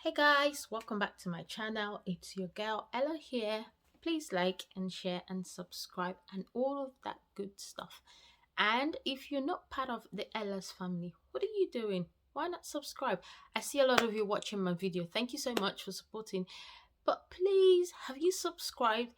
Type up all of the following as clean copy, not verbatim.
Hey guys, welcome back to my channel. It's your girl Ella here. Please like and share and subscribe and all of that good stuff. And if you're not part of the Ella's family, what are you doing? Why not subscribe? I see a lot of you watching my video. Thank you so much for supporting. But please, have you subscribed?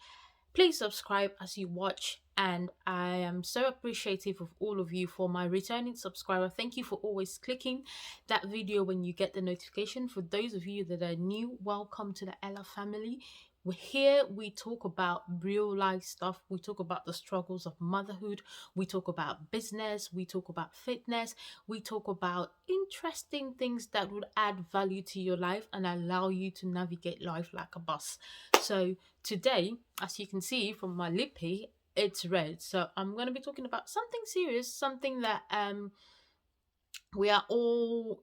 Please subscribe as you watch, and I am so appreciative of all of you. For my returning subscriber, thank you for always clicking that video when you get the notification. For those of you that are new, welcome to the Ella family. We're here, we talk about real life stuff, we talk about the struggles of motherhood, we talk about business, we talk about fitness, we talk about interesting things that would add value to your life and allow you to navigate life like a boss. So today, as you can see from my lippy, it's red. So I'm going to be talking about something serious, something that we are all,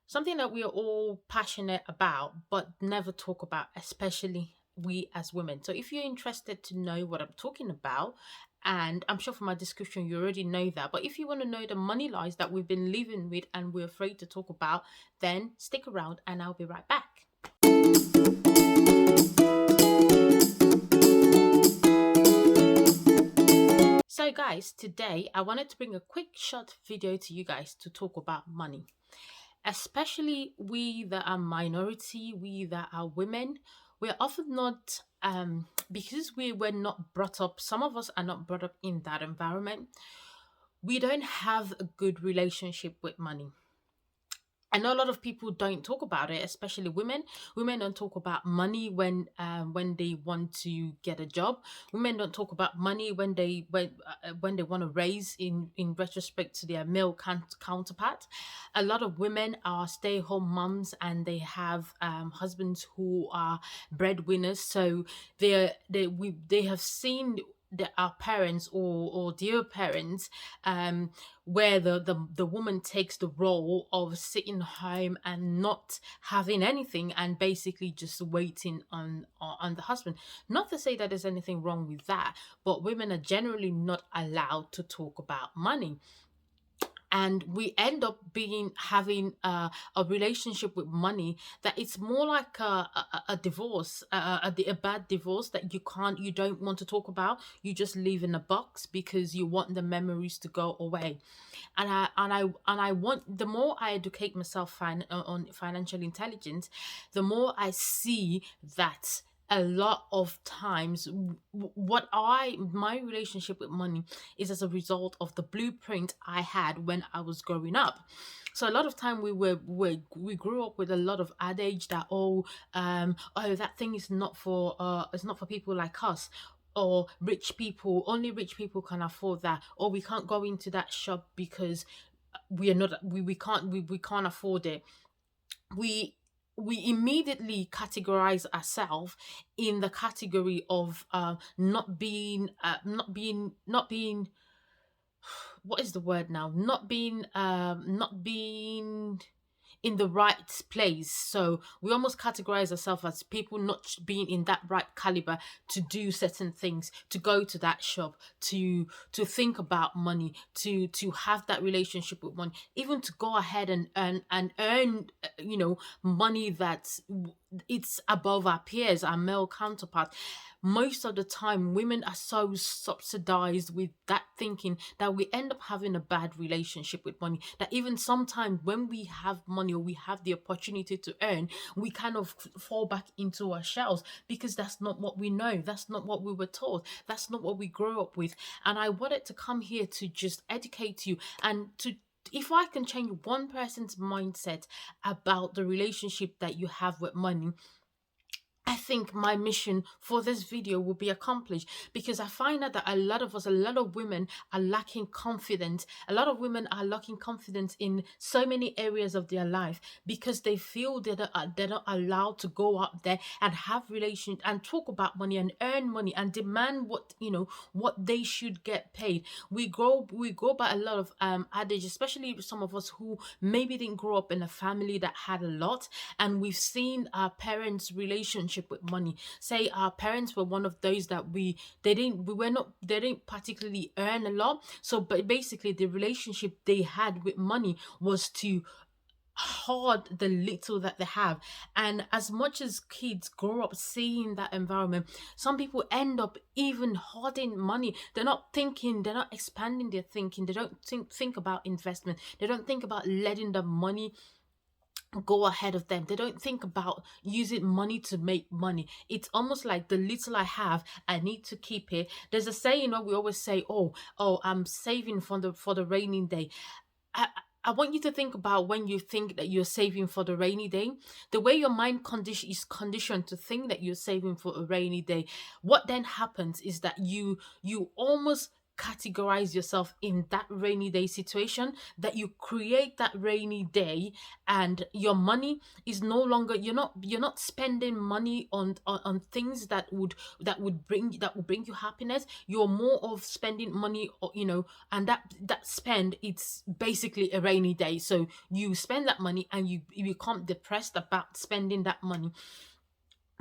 something that we are all passionate about but never talk about, especially we as women. So if you're interested to know what I'm talking about, and I'm sure from my description you already know that, but if you want to know the money lies that we've been living with and we're afraid to talk about, then stick around and I'll be right back. So guys, today I wanted to bring a quick short video to you guys to talk about money. Especially we that are minority, we that are women, we're often not, because we were not brought up, some of us are not brought up in that environment, we don't have a good relationship with money. I know a lot of people don't talk about it, especially women. Women don't talk about money when they want to get a job. Women don't talk about money when they want to raise in retrospect to their male counterpart. A lot of women are stay-at-home moms and they have husbands who are breadwinners. So they have seen our parents or dear parents, where the woman takes the role of sitting home and not having anything and basically just waiting on the husband. Not to say that there's anything wrong with that, but women are generally not allowed to talk about money, and we end up having a relationship with money that it's more like a divorce, a bad divorce that you don't want to talk about. You just leave in a box because you want the memories to go away. And I want, the more I educate myself on financial intelligence, the more I see that a lot of times my relationship with money is as a result of the blueprint I had when I was growing up. So a lot of time we grew up with a lot of adage that that thing is not for people like us, or rich people, only rich people can afford that, or we can't go into that shop because we can't afford it. We immediately categorize ourselves in the category of not being what is the word now, not being in the right place. So we almost categorize ourselves as people not being in that right caliber to do certain things, to go to that shop, to think about money, to have that relationship with money, even to go ahead and earn money that's it's above our peers, our male counterparts. Most of the time women are so subsidized with that thinking that we end up having a bad relationship with money, that even sometimes when we have money or we have the opportunity to earn, we kind of fall back into our shells because that's not what we know, that's not what we were taught, that's not what we grew up with. And I wanted to come here to just educate you, and to, if I can change one person's mindset about the relationship that you have with money, I think my mission for this video will be accomplished, because I find out that a lot of women are lacking confidence. A lot of women are lacking confidence in so many areas of their life because they feel they're not allowed to go out there and have relations and talk about money and earn money and demand what they should get paid. We go by a lot of adage, especially some of us who maybe didn't grow up in a family that had a lot, and we've seen our parents' relationship with money. Say our parents were one of those that they didn't particularly earn a lot, so but basically the relationship they had with money was to hoard the little that they have. And as much as kids grow up seeing that environment, some people end up even hoarding money. They're not thinking, they're not expanding their thinking. They don't think about investment. They don't think about letting the money go ahead of them. They don't think about using money to make money. It's almost like the little I have, I need to keep it. There's a saying where we always say, oh, I'm saving for the raining day. I, I want you to think about when you think that you're saving for the rainy day, the way your mind condition is conditioned to think that you're saving for a rainy day. What then happens is that you almost categorize yourself in that rainy day situation, that you create that rainy day, and your money is no longer, you're not spending money on things that would bring you happiness. You're more of spending money, and that spend, it's basically a rainy day. So you spend that money and you become depressed about spending that money.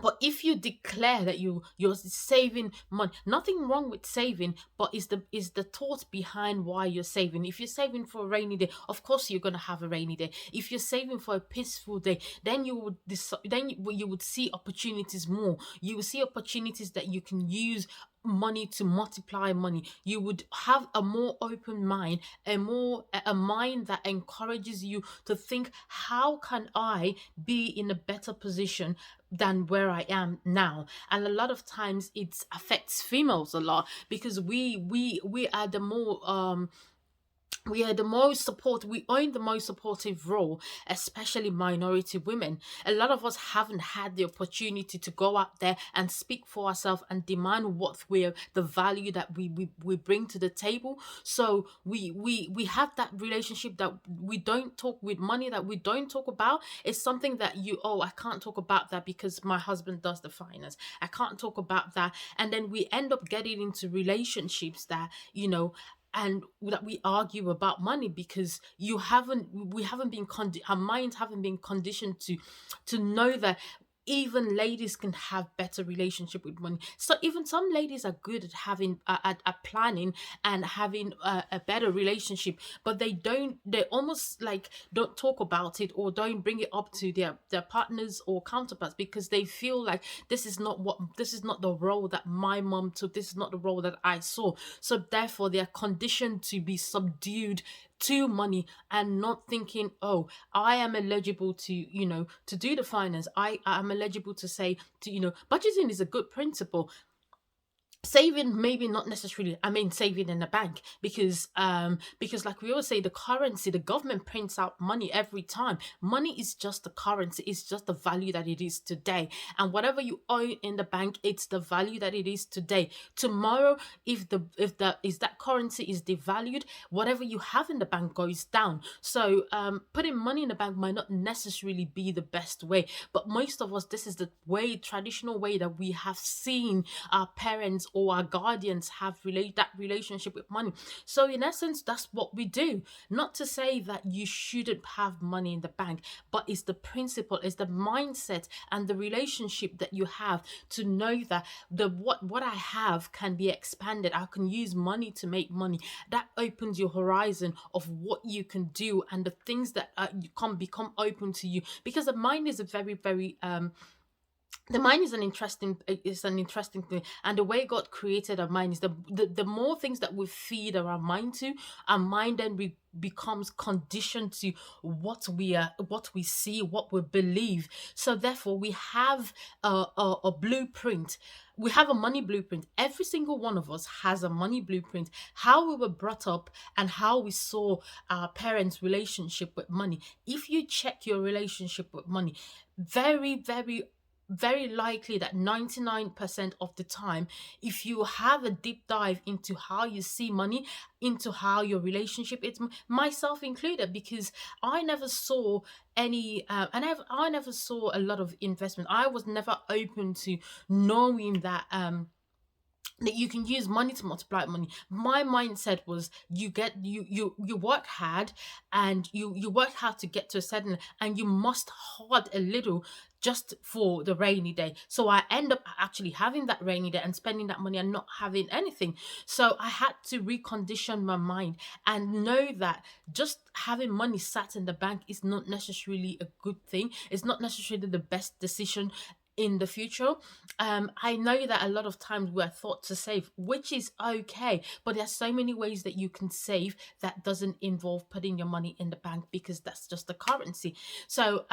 But if you declare that you're saving money, nothing wrong with saving, but is the thought behind why you're saving. If you're saving for a rainy day, of course you're gonna have a rainy day. If you're saving for a peaceful day, then you would see opportunities more. You will see opportunities that you can use money to multiply money. You would have a more open mind, a mind that encourages you to think, how can I be in a better position than where I am now? And a lot of times it affects females a lot, because we are the more we are in the most supportive role, especially minority women. A lot of us haven't had the opportunity to go out there and speak for ourselves and demand what we're the value that we bring to the table. So we have that relationship that we don't talk with money, that we don't talk about. It's something that I can't talk about that because my husband does the finance. I can't talk about that. And then we end up getting into relationships that, and that we argue about money, because we haven't been our minds haven't been conditioned to know that even ladies can have better relationship with money. So even some ladies are good at having at planning and having a better relationship, but they almost like don't talk about it or don't bring it up to their partners or counterparts, because they feel like this is not the role that my mom took, this is not the role that I saw. So therefore they are conditioned to be subdued to money, and not thinking, oh, I am eligible to, to do the finance. I am eligible to say, budgeting is a good principle. Saving, maybe not necessarily, I mean saving in the bank, because like we always say, the currency, the government prints out money every time. Money is just the currency, it's just the value that it is today. And whatever you own in the bank, it's the value that it is today. Tomorrow, if that currency is devalued, whatever you have in the bank goes down. So putting money in the bank might not necessarily be the best way, but most of us, this is the traditional way that we have seen our parents or our guardians have that relationship with money. So in essence, that's what we do. Not to say that you shouldn't have money in the bank, but it's the principle, it's the mindset and the relationship that you have to know that what I have can be expanded. I can use money to make money. That opens your horizon of what you can do and the things that can become open to you, because the mind is a very, very the mind is an interesting thing. And the way God created our mind is the more things that we feed our mind to, our mind then becomes conditioned to what we see, what we believe. So therefore we have a blueprint. We have a money blueprint. Every single one of us has a money blueprint. How we were brought up and how we saw our parents' relationship with money. If you check your relationship with money, very, very, very likely that 99% of the time, if you have a deep dive into how you see money, into how your relationship, it's myself included, because I never saw any and I never saw a lot of investment. I was never open to knowing that that you can use money to multiply money. My mindset was you work hard, and you work hard to get to a certain, and you must hoard a little just for the rainy day. So I end up actually having that rainy day and spending that money and not having anything. So I had to recondition my mind and know that just having money sat in the bank is not necessarily a good thing. It's not necessarily the best decision in the future. I know that a lot of times we're thought to save, which is okay, but there's so many ways that you can save that doesn't involve putting your money in the bank, because that's just the currency. So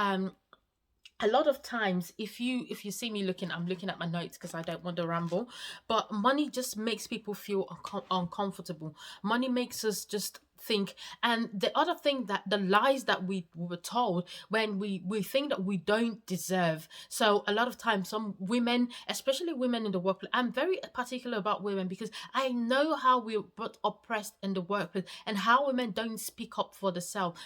a lot of times, if you see me looking, I'm looking at my notes because I don't want to ramble, but money just makes people feel uncomfortable. Money makes us just think. And the other thing, that the lies that we were told, when we think that we don't deserve. So a lot of times, some women, especially women in the workplace, I'm very particular about women because I know how we're both oppressed in the workplace, and how women don't speak up for themselves,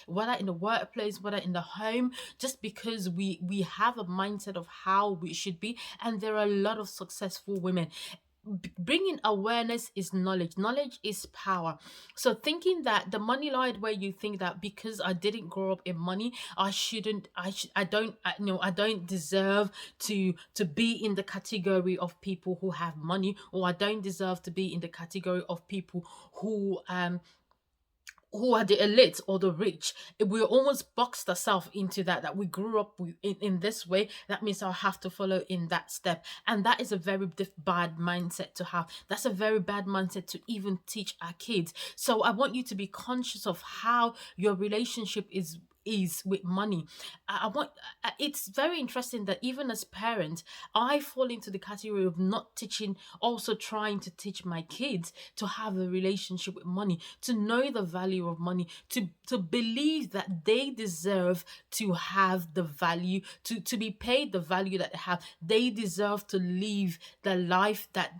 whether in the workplace, whether in the home, just because we have a mindset of how we should be. And there are a lot of successful women. Bringing awareness is knowledge. Knowledge is power. So thinking that the money lie, where you think that because I didn't grow up in money, I shouldn't, I don't, I don't deserve to be in the category of people who have money, or I don't deserve to be in the category of people who are the elite or the rich. We almost boxed ourselves into that we grew up in this way. That means I'll have to follow in that step. And that is a very bad mindset to have. That's a very bad mindset to even teach our kids. So I want you to be conscious of how your relationship is with money. I want It's very interesting that even as parents, I fall into the category of not teaching, also trying to teach my kids to have a relationship with money, to know the value of money, to believe that they deserve to have the value, to be paid the value that they have. They deserve to live the life that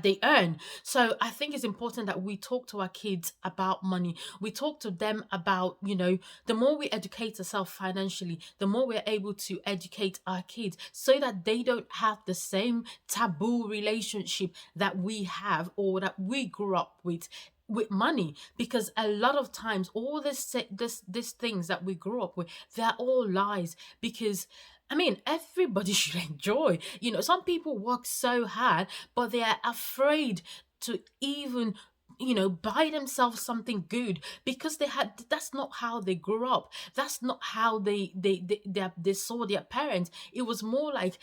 they earn. So I think it's important that we talk to our kids about money. We talk to them about, the more we educate ourselves financially, the more we're able to educate our kids, so that they don't have the same taboo relationship that we have, or that we grew up with money. Because a lot of times, all this things that we grew up with, they're all lies. Because everybody should enjoy. Some people work so hard, but they are afraid to even buy themselves something good, because that's not how they grew up. That's not how they saw their parents. It was more like,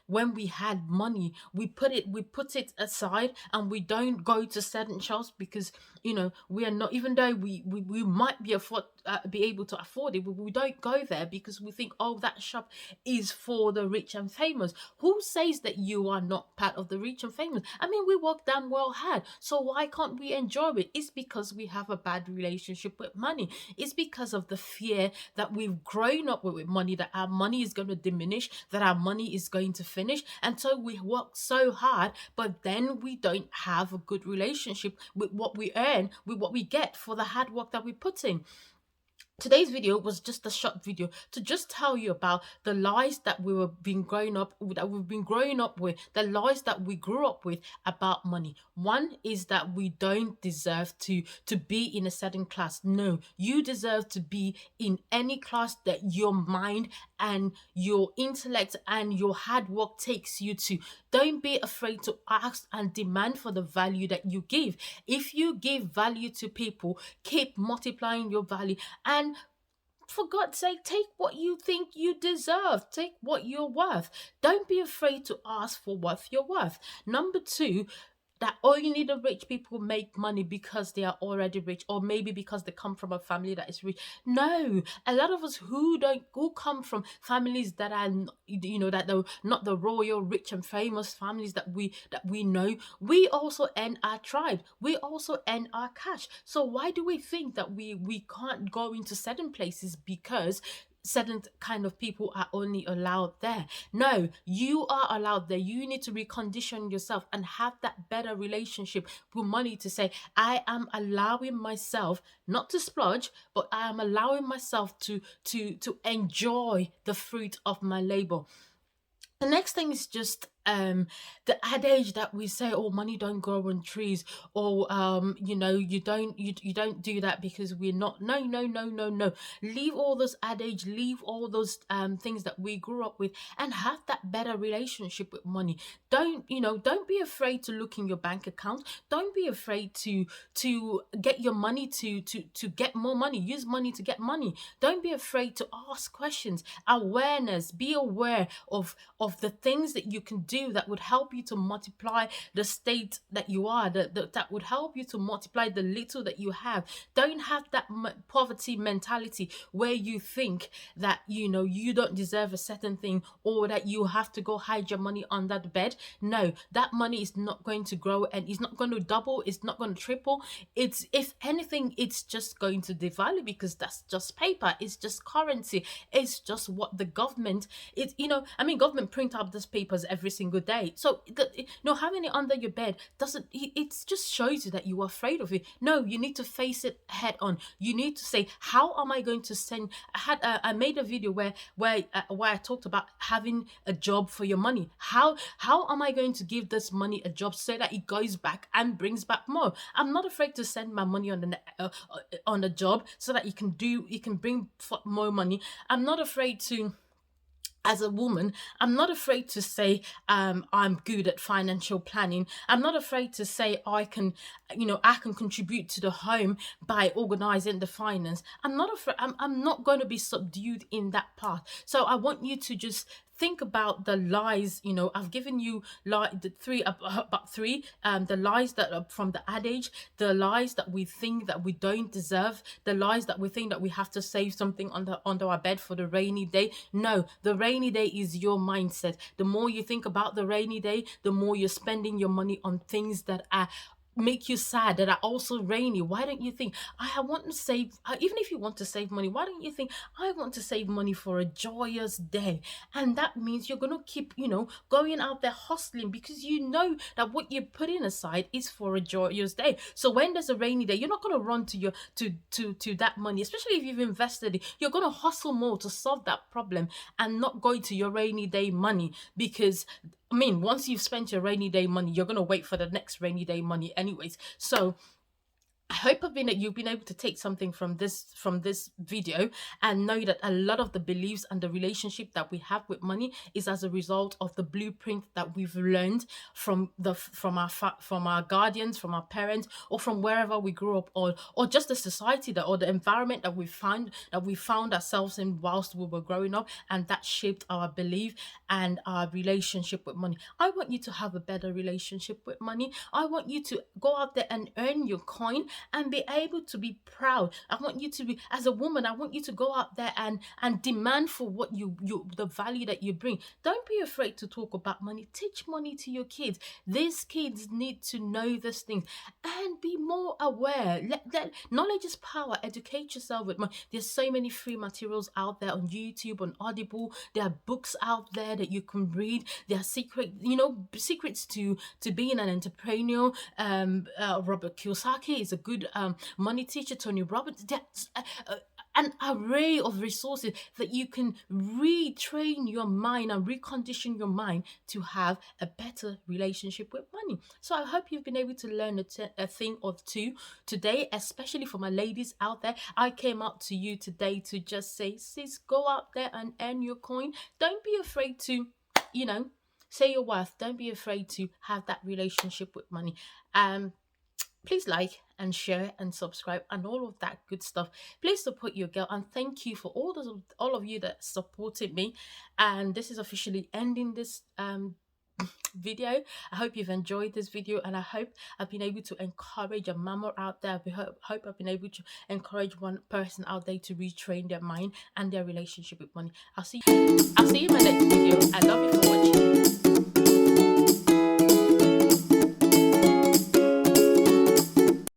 when we had money, we put it aside, and we don't go to certain shops, because we are not, even though we might be able to afford it, but we don't go there because we think, oh, that shop is for the rich and famous. Who says that you are not part of the rich and famous? We work damn well hard, so why can't we enjoy it? It's because we have a bad relationship with money. It's because of the fear that we've grown up with money, that our money is going to diminish, that our money is going to finish. And so we work so hard, but then we don't have a good relationship with what we earn, with what we get for the hard work that we put in. Today's video was just a short video to just tell you about the lies that we've been growing up with, the lies that we grew up with about money. One is that we don't deserve to be in a certain class. No, you deserve to be in any class that your mind and your intellect and your hard work takes you to. Don't be afraid to ask and demand for the value that you give. If you give value to people, keep multiplying your value. And for God's sake, take what you think you deserve. Take what you're worth. Don't be afraid to ask for what you're worth. Number two, that only the rich people make money because they are already rich, or maybe because they come from a family that is rich. No, a lot of us who come from families that are, that are not the royal, rich and famous families that we know. We also earn our tribe. We also earn our cash. So why do we think that we can't go into certain places because certain kind of people are only allowed there? No, you are allowed there. You need to recondition yourself and have that better relationship with money, to say, I am allowing myself not to splurge, but I am allowing myself to enjoy the fruit of my labor. The next thing is just the adage that we say, oh, money don't grow on trees, or you don't do that because we're not. No, no, no, no, no. Leave all those adage, leave all those things that we grew up with, and have that better relationship with money. Don't be afraid to look in your bank account. Don't be afraid to get your money to get more money. Use money to get money. Don't be afraid to ask questions. Awareness. Be aware of the things that you can do that would help you to multiply the state that you are, that would help you to multiply the little that you have. Don't have that poverty mentality where you think that you don't deserve a certain thing, or that you have to go hide your money under the bed. No, that money is not going to grow, and it's not going to double, it's not going to triple. It's, if anything, it's just going to devalue, because that's just paper, it's just currency, it's just what the government, it's, I mean, government print out these papers every single day. So having it under your bed doesn't, it just shows you that you are afraid of it. No, you need to face it head on. You need to say, how am I going to send? I made a video where I talked about having a job for your money. How am I going to give this money a job so that it goes back and brings back more? I'm not afraid to send my money on a job so that you can bring more money. I'm not afraid to, as a woman, I'm not afraid to say I'm good at financial planning. I'm not afraid to say I can contribute to the home by organizing the finance. I'm not afraid. I'm not going to be subdued in that path. So I want you to just think about the lies. I've given you the three, about three, the lies that are from the adage, the lies that we think that we don't deserve, the lies that we think that we have to save something under our bed for the rainy day. No, the rainy day is your mindset. The more you think about the rainy day, the more you're spending your money on things that are make you sad, that are also rainy. Why don't you think, I want to save, even if you want to save money, why don't you think, I want to save money for a joyous day? And that means you're going to keep going out there hustling, because you know that what you're putting aside is for a joyous day. So when there's a rainy day, you're not going to run to your to that money, especially if you've invested it. You're going to hustle more to solve that problem, and not go to your rainy day money, because I mean, once you've spent your rainy day money, you're going to wait for the next rainy day money anyways. So I hope you've been able to take something from this video, and know that a lot of the beliefs and the relationship that we have with money is as a result of the blueprint that we've learned from our guardians, from our parents, or from wherever we grew up, or just the society or the environment that we found ourselves in whilst we were growing up, and that shaped our belief and our relationship with money. I want you to have a better relationship with money. I want you to go out there and earn your coin and be able to be proud. I want you to be, as a woman, I want you to go out there and demand for what the value that you bring. Don't be afraid to talk about money. Teach money to your kids. These kids need to know this thing, and be more aware. Let knowledge is power. Educate yourself with money. There's so many free materials out there on YouTube, on Audible. There are books out there that you can read. There are secrets to being an entrepreneur. Robert Kiyosaki is a good money teacher. Tony Robbins. That's an array of resources that you can retrain your mind and recondition your mind to have a better relationship with money. So I hope you've been able to learn a thing or two today, especially for my ladies out there. I came out to you today to just say, sis, go out there and earn your coin. Don't be afraid to, say your worth. Don't be afraid to have that relationship with money. Please like and share and subscribe and all of that good stuff. Please support your girl, and thank you for all of you that supported me. And this is officially ending this video. I hope you've enjoyed this video, and I hope I've been able to encourage a mama out there. I hope I've been able to encourage one person out there to retrain their mind and their relationship with money. I'll see you in my next video. I love you for watching.